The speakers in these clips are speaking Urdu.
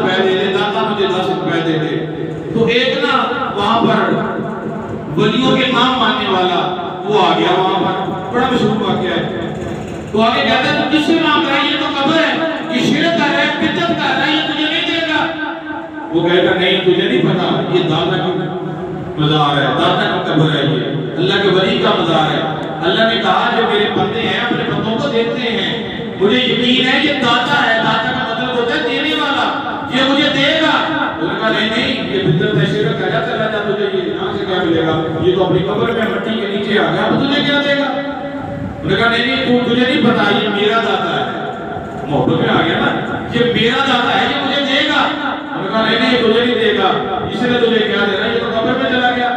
روپے دے دے، داتا مجھے 10 روپے دے دے. تو ایک نا وہاں پر ولیوں کے نام ماننے والا وہ آ گیا وہاں پر، بڑا مشہور واقعہ ہے. تو آگے کہتا ہے تو کس سے مانگ رہا ہے؟ یہ تو قبر ہے، یہ شرک کر رہا ہے، بدعت کر رہا ہے، یہ تجھے نہیں دے گا. وہ کہتا نہیں تجھے نہیں پتا، یہ داتا کا مزار ہے، داتا کا قبر ہے، یہ اللہ کے ولی کا مزار ہے. اللہ نے کہا جو میرے بندے ہیں اپنے بندوں کو دیتے ہیں، مجھے یقین ہے یہ داتا ہے. داتا کا مطلب ہوتا ہے دینے والا، یہ مجھے دے گا. انہوں نے کہا نہیں یہ بدعت ہے، شرک ہے، چلا جا، تجھے یہ یہاں سے کیا ملے گا؟ یہ تو اپنی قبر میں مٹی کے نیچے آ گیا، اب تجھے کیا دے گا؟ انہوں نے کہا نہیں تجھے نہیں پتا، یہ میرا داتا ہے. محبت میں آ گیا نا، یہ میرا داتا ہے، یہ مجھے دے گا. انہوں نے کہا نہیں تجھے نہیں دے گا، اس نے تجھے کیا دے رہا ہے؟ یہ تو قبر میں چلا گیا.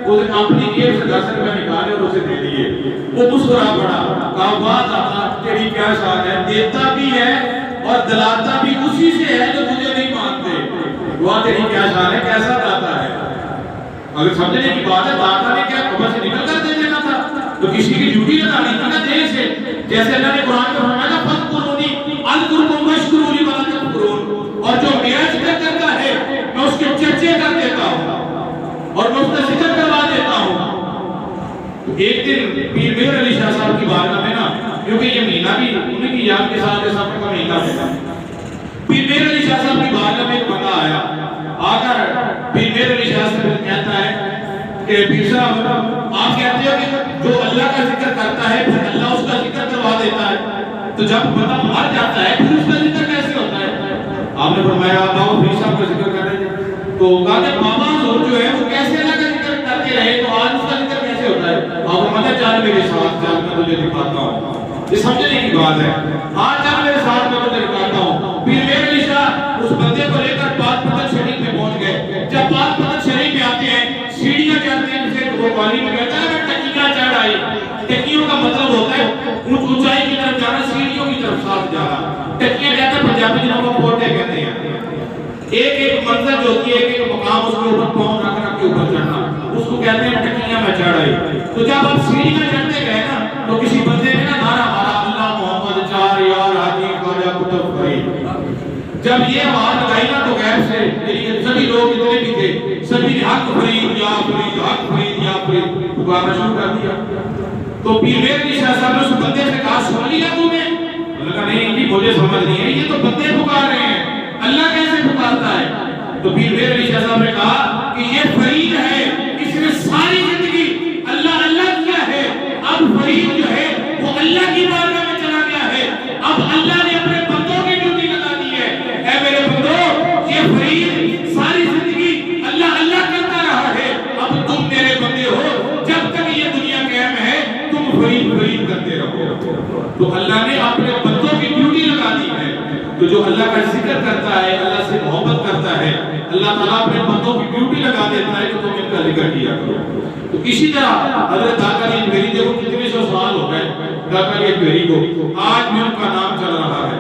اس نے اپنی جیب سے 10 روپے نکالے اور اسے دے دیے. وہ مسکرا پڑا، کہا واہ داتا تیری کیا شان ہے، دیتا بھی ہے اور دلاتا بھی اسی سے ہے جو تجھے نہیں مانتے. واہ تیری کیا شان ہے، کیسا داتا ہے. اگر سمجھنے کی بات ہے داتا نے کیا قبر سے نکل کر دے دینا تھا؟ تو کسی کی ڈیوٹی لگانی تھی نا دیر سے. جیسے اللہ نے قرآن میں فرمایا تھا فَذْكُرُونِي أَذْكُرْكُمْ وَاشْكُرُوا لِي وَلَا تَكْفُرُونَ، اور جو میرا ذکر کرتا ہے میں اس کے چرچے کر دیتا ہوں اور میں اس کا ذکر کروا دیتا ہوں. تو ایک دن پیر مہر علی شاہ صاحب کی بارگاہ میں نا، کیونکہ یہ مہینہ بھی انہیں کی یاد کے ساتھ سفر کا مہینہ ہے، پیر مہر علی شاہ صاحب کی بارگاہ میں ایک بندہ آیا. آ کر پیر مہر علی شاہ صاحب کہتا ہے کہ پیر صاحب آپ کہتے ہو کہ جو اللہ کا ذکر کرتا ہے پھر اللہ اس کا ذکر کروا دیتا ہے، تو جب بندہ مر جاتا ہے پھر اس کا ذکر کیسے ہوتا ہے؟ آپ نے فرمایا باؤ پیر صاحب کا ذکر کر رہے ہیں. تو کہا کہ بابا حضور جو ہے وہ کیسے اللہ کا ذکر کرتے رہے تو آج اس کا ذکر کیسے ہوتا ہے؟ آپ فرمایا چل میرے ساتھ، چل میں تجھے دکھاتا ہوں. یہ سمجھنے کی بات ہے. آج چل میرے ساتھ میں تجھے دکھاتا ہوں. پیر مہر علی شاہ اس بندے کو لے کر پاک پتن شریف میں پہنچ گئے. جب پاک پتن شریف میں آتے ہیں سیڑھیاں چڑھتے ہیں، جسے وہ والی میں کہتا ہے میں ٹکیاں چڑھ آئی. ٹکیوں کا مطلب ہوتا ہے اونچائی کی طرف جانا، سیڑھیوں کی طرف ساتھ جانا. ٹکیاں کہتے ہیں پنجابی جنہوں کو پھوٹے کہتے ہیں. ایک ایک منزل جو ہوتی ہے، ایک ایک مقام، اس کے اوپر پاؤں رکھ رکھ کے اوپر چڑھنا، اس کو کہتے ہیں ٹکیاں میں چڑھ آئی. تو جب آپ سیڑھیاں چڑھتے گئے نا تو کسی بندے نے نا نعرہ مارا اللہ محمد چار یار حاجی خواجہ قطب فرید. جب یہ آواز لگائی نا تو غیب سے سبھی لوگ اتنے بھی تھے، سبھی نے حق فرید یا فرید، حق فرید یا فرید پکارنا شروع کر دیا. تو پیر مہر علی شاہ صاحب نے اس بندے سے کہا سن لیا تم نے؟ انہوں نے کہا نہیں جی مجھے سمجھ نہیں ہے، یہ تو بندے پکار رہے ہیں، اللہ کیسے پکارتا ہے؟ تو پیر مہر علی شاہ صاحب نے کہا کہ یہ فرید ہے، اس نے ساری زندگی اللہ اللہ کیا ہے، اب فرید جو ہے وہ اللہ کی بارگاہ میں چلا گیا ہے، اب اللہ نے اپنے بندوں کی ڈیوٹی لگا دی ہے. اے میرے بندوں، یہ فرید ساری زندگی اللہ اللہ کرتا رہا ہے، اب تم میرے بندے ہو، جب تک یہ دنیا قائم ہے تم فرید فرید کرتے رہو. تو اللہ نے اپنے بندوں کی ڈیوٹی لگا دی ہے. تو جو اللہ کا ذکر کرتا ہے، اللہ سے محبت کرتا ہے، اللہ تعالیٰ اپنے بندوں کی ڈیوٹی لگا دیتا ہے کہ تم ان کا ذکر کیا کرو. تو اسی طرح حضرت داتا علی اجمیری دیکھو کتنے سو سال ہو گئے داتا علی اجمیری کو، آج بھی ان کا نام چل رہا ہے.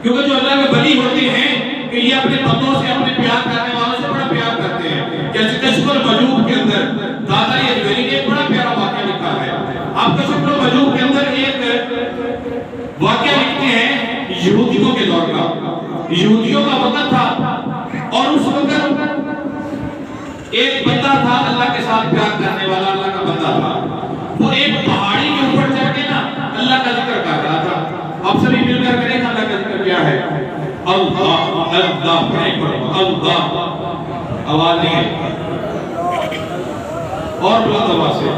کیونکہ جو اللہ کے ولی ہوتے ہیں کہ یہ اپنے بندوں سے، اپنے پیار کرنے والوں سے بڑا پیار کرتے ہیں. جیسے کشف المجوب کے اندر داتا علی اجمیری نے ایک بڑا پیارا واقعہ لکھا ہے. آپ کشف المجوب کے اندر ایک واقعہ لکھتے ہیں یہودیوں کے دور کا. یہودیوں کا وقت تھا اور اس وقت ایک بندہ تھا اللہ کے ساتھ پیار کرنے والا، اللہ کا بندہ تھا. وہ ایک پہاڑی کے اوپر چڑھ کے نا اللہ کا ذکر کر رہا تھا. آپ سبھی مل کر کریں اللہ کا ذکر کیا ہے؟ اللہ اللہ اللہ. آواز نہیں ہے اور بلند آواز سے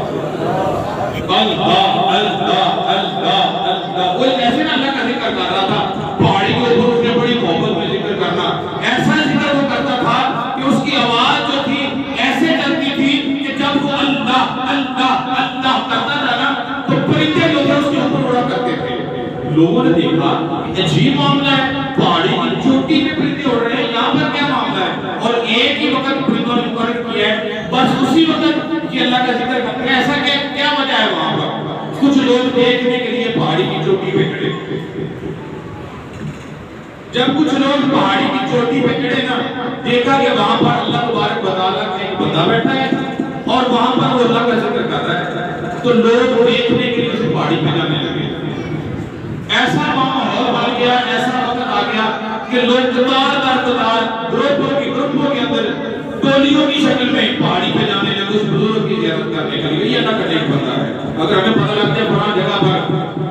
اللہ اللہ اللہ اللہ. وہ ایسے نا اللہ کا ذکر کر رہا تھا پہاڑی کے اوپر، اس نے بڑی محبت میں ذکر کرنا. ایسا ذکر وہ کرتا تھا کہ اس کی آواز جو تھی ایسے چلتی تھی کہ جب وہ اللہ اللہ اللہ کرتا تھا نا تو پرندے جو تھے اس کے اوپر اڑا کرتے تھے. لوگوں نے دیکھا عجیب معاملہ ہے، پہاڑی کی چوٹی پہ پرندے اڑ رہے ہیں، یہاں پر کیا معاملہ ہے؟ اور ایک ہی وقت پرندوں نے مقرر کیا ہے بس اسی وقت یہ اللہ کا ذکر کرتے ہیں. ایسا کیا وجہ ہے وہاں پر؟ کچھ لوگ دیکھنے کے لیے پہاڑی کی چوٹی پہ کھڑے. جب کچھ لوگ پہاڑی کی چوٹی پہ چڑھے نا، دیکھا کہ وہاں پر اللہ تبارک و تعالیٰ کا ایک بندہ بیٹھا ہے اور وہاں پر وہ اللہ کا ذکر کر رہا ہے، تو لوگ دیکھنے کے لیے اسے پہاڑی پہ جانے لگے. ایسا ماحول بن گیا، ایسا وقت آ گیا کہ کہ لوگ قطار در قطار گروپوں کے اندر ٹولیوں کی شکل میں پہاڑی پہ جانے لگے اس بزرگ کی زیارت کرنے کے لیے. یہ اللہ کا نیک بندہ ہے. اگر ہمیں پتہ لگتا ہے فلاں جگہ پر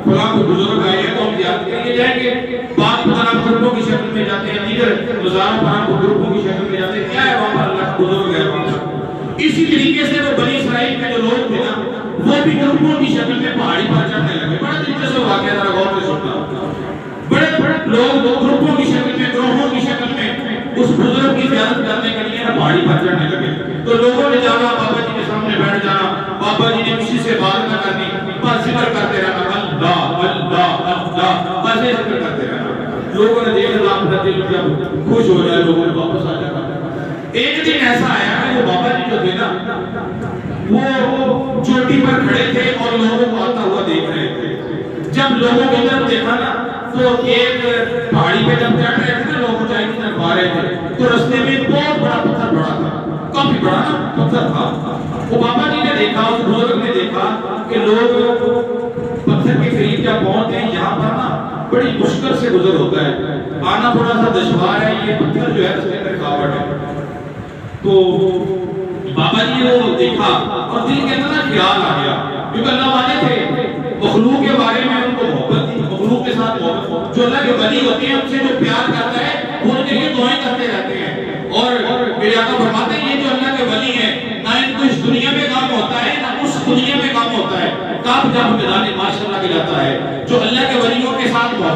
فلاں کوئی بزرگ آئے ہیں تو ہم زیارت کے لیے جائیں گے. بعض طرح گروپوں کی شکل میں جاتے ہیں, دیگر مزار پر گروپوں کی شکل میں جاتے ہیں. کیا ہے وہاں پر اللہ کا بزرگ ہے وہاں پر. اسی طریقے سے وہ بنی اسرائیل کے جو لوگ تھے نا وہ بھی گروپوں کی شکل میں پہاڑی پر چڑھنے لگے. بڑا دلچسپ واقعہ ذرا غور سے سننا. بڑے بڑے لوگ گروپوں کی شکل میں گروہوں کی شکل میں اس بزرگ کی زیارت کرنے کے لیے پہاڑی پر چڑھنے لگے. تو لوگوں نے جانا بابا جی کے سامنے بیٹھ جانا, بابا جی نے کسی سے بات نہ کرنی, بس ذکر کرتے رہنا اللہ اللہ اللہ, بس یہ ذکر کرتے رہنا. لوگوں نے دیکھا اپنا دل جب خوش ہو جائے لوگوں نے واپس آ جانا. ایک دن ایسا آیا کہ وہ بابا جی جو تھے نا وہ چوٹی پر کھڑے تھے اور لوگوں کو آتا ہوا دیکھ رہے تھے. جب لوگوں کی طرف دیکھا نا تو ایک پہاڑی پہ جب چڑھ رہے تھے نا لوگ اونچائی کی طرف آ رہے تھے تو رستے میں بہت بڑا پتھر پڑا تھا, کافی بڑا نا پتھر تھا. وہ بابا جی نے دیکھا, اس بزرگ نے دیکھا کہ لوگ پتھر کے قریب جب پہنچتے ہیں یہاں پر نا بڑی مشکل سے گزر ہوتا ہے, آنا تھوڑا سا دشوار ہے, یہ پتھر جو ہے اس کے اندر رکاوٹ ہے. تو بابا جی نے وہ دیکھا اور دل کے اندر خیال آ گیا, کیونکہ اللہ والے تھے, مخلوق کے بارے میں ان کو محبت تھی, مخلوق کے ساتھ محبت. جو اللہ کے ولی ہوتے ہیں ان سے جو پیار کرتا ہے وہ ان کے لیے دعائیں کرتے رہتے ہیں. اور میرے آقا